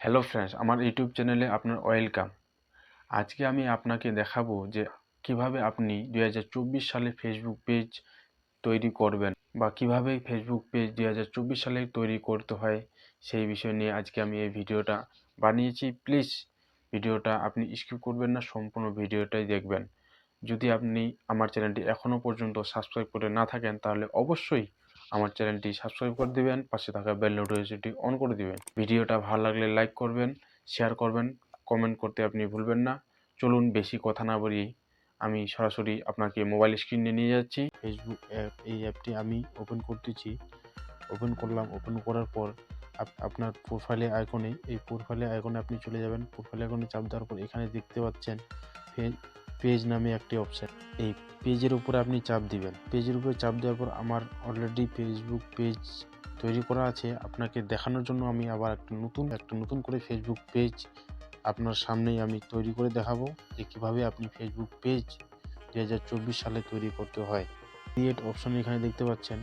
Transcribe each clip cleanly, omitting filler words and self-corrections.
Hello friends, আমার YouTube চ্যানেলে আপনার ওয়েলকাম। আজকে আমি আপনাকে দেখাবো যে কিভাবে আপনি 2024 সালে ফেসবুক পেজ তৈরি করবেন বা কিভাবে ফেসবুক পেজ 2024 সালে তৈরি করতে হয় সেই বিষয় নিয়ে আজকে আমি এই ভিডিওটা বানিয়েছি। প্লিজ ভিডিওটা আপনি স্কিপ করবেন না, সম্পূর্ণ ভিডিওটাই দেখবেন। যদি আপনি আমার চ্যানেলটি এখনও পর্যন্ত সাবস্ক্রাইব করে না থাকেন তাহলে অবশ্যই আমার চ্যানেলটি সাবস্ক্রাইব করে দিবেন, পাশে থাকা বেল নোটিফিকেশনটি অন করে দিবেন। ভিডিওটা ভালো লাগলে লাইক করবেন, শেয়ার করবেন, কমেন্ট করতে আপনি ভুলবেন না। চলুন বেশি কথা না বলি, আমি সরাসরি আপনাকে মোবাইল স্ক্রিনে নিয়ে যাচ্ছি। ফেসবুক অ্যাপ, এই অ্যাপটি আমি ওপেন করতেছি। ওপেন করলাম। ওপেন করার পর আপনার প্রোফাইলে আইকনে, এই প্রোফাইলে আইকনে আপনি চলে যাবেন। প্রোফাইল আইকনে চাপ দেওয়ার পর এখানে দেখতে পাচ্ছেন পেজ নামে একটি অপশন। এই পেজের উপরে আপনি চাপ দিবেন। পেজের উপরে চাপ দেওয়ার পর আমার অলরেডি ফেসবুক পেজ তৈরি করা আছে। আপনাকে দেখানোর জন্য আমি আবার একটা নতুন করে ফেসবুক পেজ আপনার সামনেই আমি তৈরি করে দেখাবো যে কীভাবে আপনি ফেসবুক পেজ 2024 সালে তৈরি করতে হয়। ক্রিয়েট অপশন এখানে দেখতে পাচ্ছেন।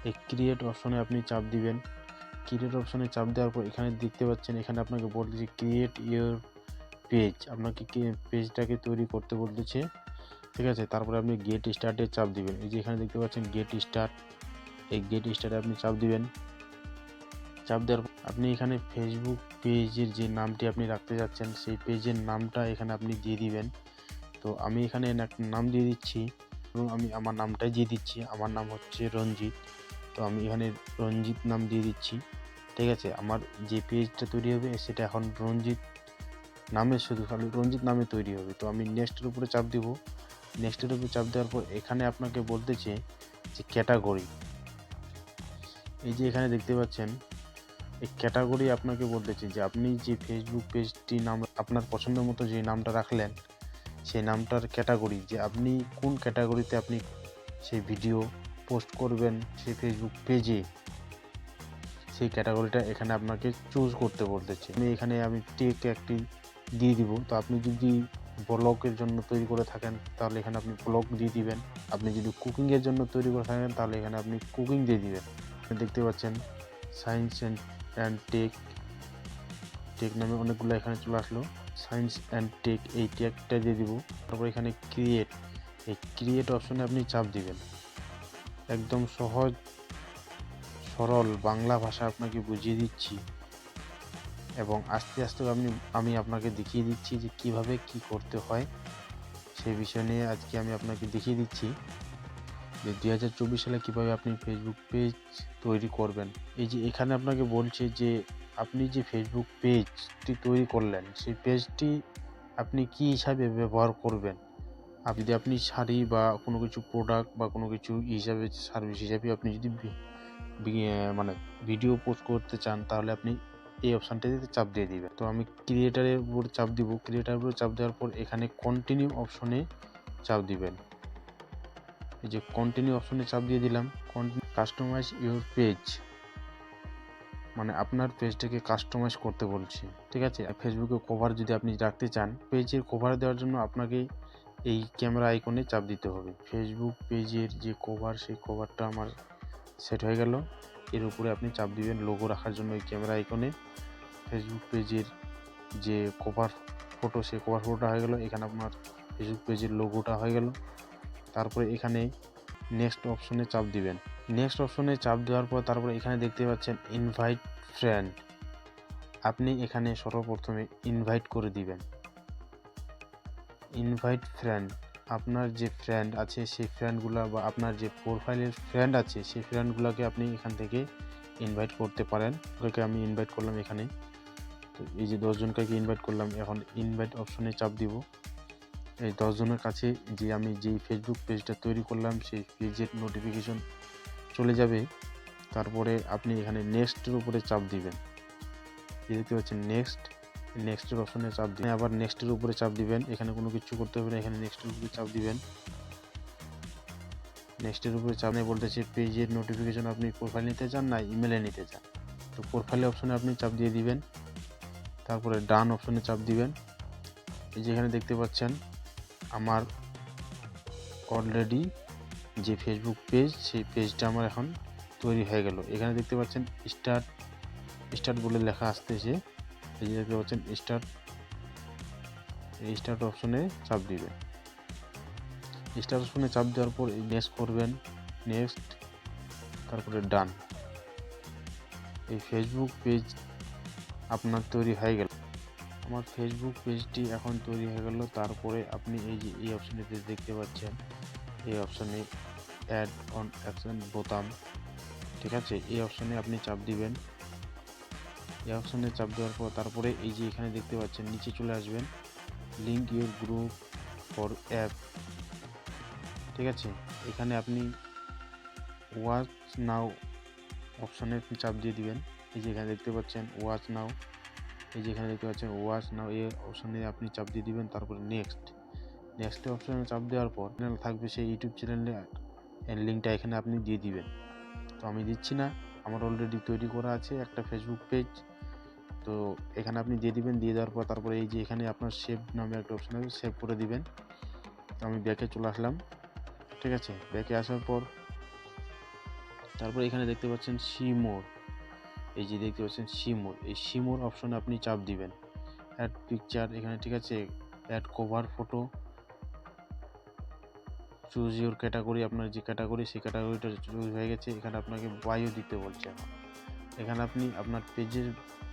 এই ক্রিয়েট অপশনে আপনি চাপ দিবেন। ক্রিয়েট অপশনে চাপ দেওয়ার পর এখানে দেখতে পাচ্ছেন, এখানে আপনাকে বলতেছে ক্রিয়েট ইউর পেজ। আপনাকে পেজটাকে তৈরি করতে বলতেছে, ঠিক আছে। তারপরে আপনি গেট স্টার্টে চাপ দিবেন। এই যে এখানে দেখতে পাচ্ছেন গেট স্টার্ট, এই গেট স্টার্টে আপনি চাপ দিবেন। চাপ দেওয়ার পর আপনি এখানে ফেসবুক পেজের যে নামটি আপনি রাখতে যাচ্ছেন সেই পেজের নামটা এখানে আপনি দিয়ে দিবেন। তো আমি এখানে একটা নাম দিয়ে দিচ্ছি এবং আমি আমার নামটাই দিয়ে দিচ্ছি। আমার নাম হচ্ছে রঞ্জিত। তো আমি এখানে রঞ্জিত নাম দিয়ে দিচ্ছি, ঠিক আছে। আমার যে পেজটা তৈরি হবে সেটা এখন রঞ্জিত নামে, শুধু খালি রঞ্জিত নামে তৈরি হবে। তো আমি নেক্সটের উপরে চাপ দিব। নেক্সটের উপরে চাপ দেওয়ার পর এখানে আপনাকে বলতেছে যে ক্যাটাগরি। এই যে এখানে দেখতে পাচ্ছেন এই ক্যাটাগরি আপনাকে বলতেছে যে আপনি যে ফেসবুক পেজটি নাম আপনার পছন্দ মতো যে নামটা রাখলেন সেই নামটার ক্যাটাগরি, যে আপনি কোন ক্যাটাগরিতে আপনি সেই ভিডিও পোস্ট করবেন সেই ফেসবুক পেজে, সেই ক্যাটাগরিটা এখানে আপনাকে চুজ করতে বলতেছে। আমি টেক একটি দিয়ে দিব। তো আপনি যদি ব্লগের জন্য তৈরি করে থাকেন তাহলে এখানে আপনি ব্লগ দিয়ে দিবেন। আপনি যদি কুকিংয়ের জন্য তৈরি করে থাকেন তাহলে এখানে আপনি কুকিং দিয়ে দিবেন। দেখতে পাচ্ছেন সায়েন্স অ্যান্ড টেক নামে অনেকগুলো এখানে চলে আসলো। সায়েন্স অ্যান্ড টেক, এই টেকটা দিয়ে দিব। তারপর এখানে ক্রিয়েট, এই ক্রিয়েট অপশনে আপনি চাপ দিবেন। একদম সহজ সরল বাংলা ভাষা আপনাকে বুঝিয়ে দিচ্ছি এবং আস্তে আস্তে আমি আপনাকে দেখিয়ে দিচ্ছি যে কিভাবে কি করতে হয় সেই বিষয় নিয়ে আজকে আমি আপনাকে দেখিয়ে দিচ্ছি যে 2024 সালে কিভাবে আপনি ফেসবুক পেজ তৈরি করবেন। এই যে এখানে আপনাকে বলছে যে আপনি যে ফেসবুক পেজটি তৈরি করলেন সেই পেজটি আপনি কি হিসাবে ব্যবহার করবেন। যদি আপনি শাড়ি বা কোনো কিছু প্রোডাক্ট বা কোনো কিছু হিসাবে, সার্ভিস হিসাবে আপনি যদি মানে ভিডিও পোস্ট করতে চান তাহলে আপনি এই অপশানটিতে চাপ দিয়ে দিবেন। তো আমি ক্রিয়েটারের উপর চাপ দিব। ক্রিয়েটারের উপর চাপ দেওয়ার পর এখানে কন্টিনিউ অপশনে চাপ দিবেন। এই যে কন্টিনিউ অপশনে চাপ দিয়ে দিলাম। কাস্টমাইজ ইউর পেজ, মানে আপনার পেজটাকে কাস্টমাইজ করতে বলছি, ঠিক আছে। ফেসবুকে কভার যদি আপনি রাখতে চান, পেজের কভার দেওয়ার জন্য আপনাকে এই ক্যামেরা আইকনে চাপ দিতে হবে। ফেসবুক পেজের যে কভার, সেই কভারটা আমার সেট হয়ে গেল। এর উপরে আপনি চাপ দিবেন লোগো রাখার জন্য এই ক্যামেরা আইকনে। ফেসবুক পেজের যে কভার ফটো, সেই কভার ফটোটা হয়ে গেল। এখানে আপনার ফেসবুক পেজের লোগোটা হয়ে গেল। তারপরে এখানে নেক্সট অপশনে চাপ দিবেন। নেক্সট অপশনে চাপ দেওয়ার পর তারপরে এখানে দেখতে পাচ্ছেন ইনভাইট ফ্রেন্ড। আপনি এখানে সর্বপ্রথমে ইনভাইট করে দিবেন। ইনভাইট ফ্রেন্ড, আপনার যে ফ্রেন্ড আছে সেই ফ্রেন্ডগুলো বা আপনার যে প্রোফাইলের ফ্রেন্ড আছে সেই ফ্রেন্ডগুলোকে আপনি এখান থেকে ইনভাইট করতে পারেন। ওকে আমি ইনভাইট করলাম এখানে। তো এই যে 10 জনকে ইনভাইট করলাম, এখন ইনভাইট অপশনে চাপ দিব। এই 10 জনের কাছে যে আমি যেই ফেসবুক পেজটা তৈরি করলাম সেই পেজের নোটিফিকেশন চলে যাবে। তারপরে আপনি এখানে নেক্সটের উপরে চাপ দিবেন। দেখতে পাচ্ছেন নেক্সটের অপশনে চাপ দিবেন। আবার নেক্সটের উপরে চাপ দিবেন। এখানে কোনো কিছু করতে হবে না, এখানে নেক্সটের উপরে চাপ দিবেন। নেক্সটের উপরে চাপ নিয়ে বলতেছে পেজের নোটিফিকেশন আপনি প্রোফাইল নিতে চান না ইমেলে নিতে চান। তো প্রোফাইল অপশনে আপনি চাপ দিয়ে দিবেন। তারপরে ডান অপশনে চাপ দিবেন। এই যে এখানে দেখতে পাচ্ছেন আমার অলরেডি যে ফেসবুক পেজ সেই পেজটা আমার এখন তৈরি হয়ে গেল। এখানে দেখতে পাচ্ছেন স্টার্ট বলে লেখা আসতেছে। এই যে দেখতে পাচ্ছেন স্টার্ট অপশনে চাপ দিবেন। স্টার্ট অপশনে চাপ দেওয়ার পর নেক্সট করবেন, নেক্সট, তারপরে ডান। এই ফেসবুক পেজ আপনার তৈরি হয়ে গেল। আমার ফেসবুক পেজটি এখন তৈরি হয়ে গেল। তারপরে আপনি এই যে এই অপশানটিতে দেখতে পাচ্ছেন, এই অপশানে অ্যাড অন অ্যাকশন বোতাম, ঠিক আছে, এই অপশানে আপনি চাপ দিবেন। এই অপশানে চাপ দেওয়ার পর তারপরে এই যে এখানে দেখতে পাচ্ছেন নিচে চলে আসবেন, link your group for app, ঠিক আছে, এখানে আপনি ওয়াচ নাও অপশানে চাপ দিয়ে দিবেন। এই যে এখানে দেখতে পাচ্ছেন ওয়াচ নাও, এই যে এখানে দেখতে পাচ্ছেন ওয়াচ নাও, এই অপশানে আপনি চাপ দিয়ে দিবেন। তারপরে নেক্সট অপশানে চাপ দেওয়ার পর চ্যানেল থাকবে, সেই ইউটিউব চ্যানেলের লিঙ্কটা এখানে আপনি দিয়ে দিবেন। তো আমি দিচ্ছি না, আমার অলরেডি তৈরি করা আছে একটা ফেসবুক পেজ। তো এখানে আপনি দিয়ে দিবেন। দিয়ে দেওয়ার পর তারপরে এই যে এখানে আপনার সেভ নামে একটা অপশান আছে, সেভ করে দিবেন। তো আমি ব্যাকে চলে আসলাম, ঠিক আছে। ব্যাকে আসার পর তারপরে এখানে দেখতে পাচ্ছেন সি মোর, এই যে দেখতে পাচ্ছেন সি মোর, এই সি মোর অপশানে আপনি চাপ দিবেন। অ্যাড পিকচার এখানে, ঠিক আছে, add cover photo, choose your category, আপনার যে ক্যাটাগরি সেই ক্যাটাগরিটা চুজ হয়ে গেছে। এখানে আপনাকে বায়ো দিতে বলছে। এখানে আপনি আপনার পেজের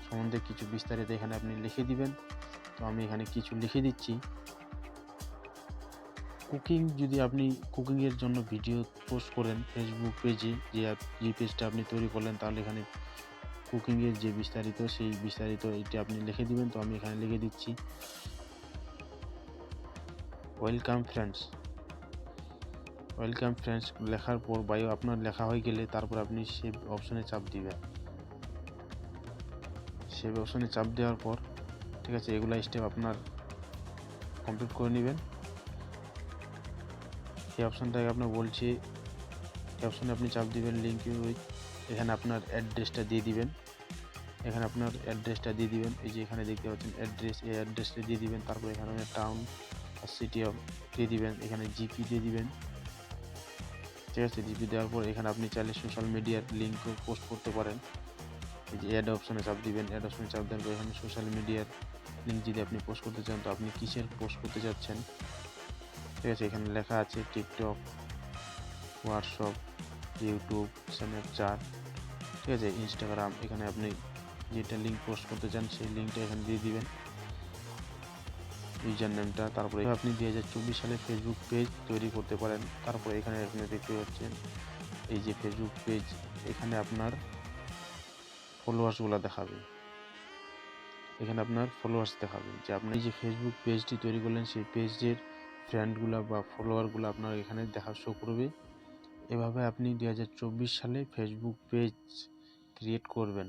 সম্বন্ধে কিছু বিস্তারিত এখানে আপনি লিখে দিবেন। তো আমি এখানে কিছু লিখে দিচ্ছি। যদি আপনি কুকিংয়ের জন্য ভিডিও পোস্ট করেন ফেসবুক পেজে, যে পেজটা আপনি তৈরি করলেন, তাহলে এখানে কুকিংয়ের যে বিস্তারিত, সেই বিস্তারিত এটি আপনি লিখে দিবেন। তো আমি এখানে লিখে দিচ্ছি, ওয়েলকাম ফ্রেন্ডস লেখার পর বায়ো আপনার লেখা হয়ে গেলে তারপর আপনি সেভ অপশনে চাপ দিবেন। সেভ অপশনে চাপ দেওয়ার পর, ঠিক আছে, এগুলা স্টেপ আপনার কমপ্লিট করে নেবেন। এই অপশানটাকে আপনার বলছি, এই অপশানে আপনি চাপ দিবেন লিঙ্ক উইথ, এখানে আপনার অ্যাড্রেসটা দিয়ে দিবেন। এই যে এখানে দেখতে পাচ্ছেন অ্যাড্রেস, এই অ্যাড্রেসটা দিয়ে দিবেন। তারপর এখানে টাউন আর সিটি দিয়ে দিবেন, এখানে জিপি দিয়ে দিবেন, ঠিক আছে। জিপি দেওয়ার পর এখানে আপনি চাইলে সোশ্যাল মিডিয়ার লিঙ্কও পোস্ট করতে পারেন। এই যে অ্যাড অপশানে চাপ দিবেন। অ্যাড অপশানে চাপ দেওয়ার পর এখানে সোশ্যাল মিডিয়ার লিঙ্ক যদি আপনি পোস্ট করতে চান, তো আপনি কিসের পোস্ট করতে চাচ্ছেন, ঠিক আছে, এখানে লেখা আছে টিকটক, হোয়াটসঅ্যাপ, ইউটিউব, স্ন্যাপচ্যাট, ঠিক আছে, ইনস্টাগ্রাম। এখানে আপনি যেটা লিঙ্ক পোস্ট করতে চান সেই লিঙ্কটা এখানে দিয়ে দিবেন, ইউজার নেমটা। তারপরে আপনি 2024 সালে ফেসবুক পেজ তৈরি করতে পারেন। তারপরে এখানে আপনি দেখতে পাচ্ছেন এই যে ফেসবুক পেজ, এখানে আপনার ফলোয়ার্সগুলো দেখাবে। এখানে আপনার ফলোয়ার্স দেখাবে যে আপনি যে ফেসবুক পেজটি তৈরি করলেন সেই পেজের ফ্রেন্ডগুলো বা ফলোয়ারগুলো আপনার এখানে শো করবে। এভাবে আপনি 2024 সালে ফেসবুক পেজ ক্রিয়েট করবেন।